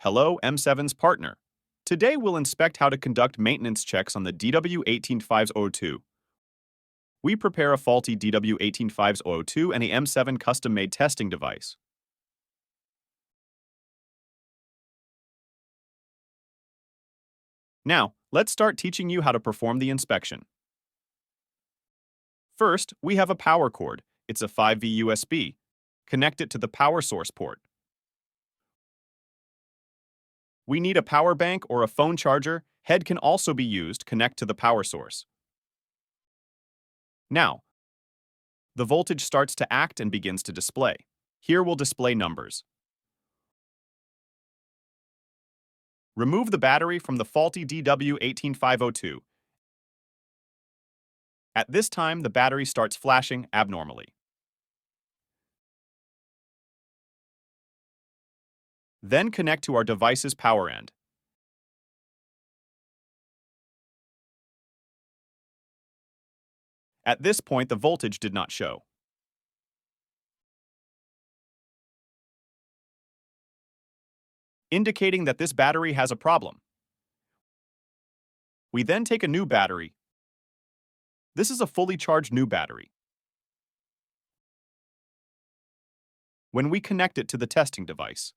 Hello, M7's partner. Today we'll inspect how to conduct maintenance checks on the DW-18502. We prepare a faulty DW-18502 and a M7 custom-made testing device. Now, let's start teaching you how to perform the inspection. First, we have a power cord. It's a 5V USB. Connect it to the power source port. We need a power bank or a phone charger. Head can also be used. Connect to the power source. Now, the voltage starts to act and begins to display. Here we'll display numbers. Remove the battery from the faulty DW-18502. At this time, the battery starts flashing abnormally. Then connect to our device's power end. At this point, the voltage did not show. Indicating that this battery has a problem. We then take a new battery. This is a fully charged new battery. When we connect it to the testing device,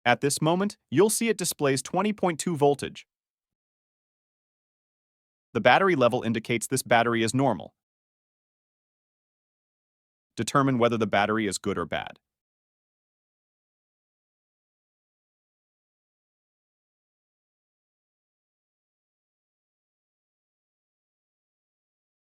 at this moment, you'll see it displays 20.2 voltage. The battery level indicates this battery is normal. Determine whether the battery is good or bad.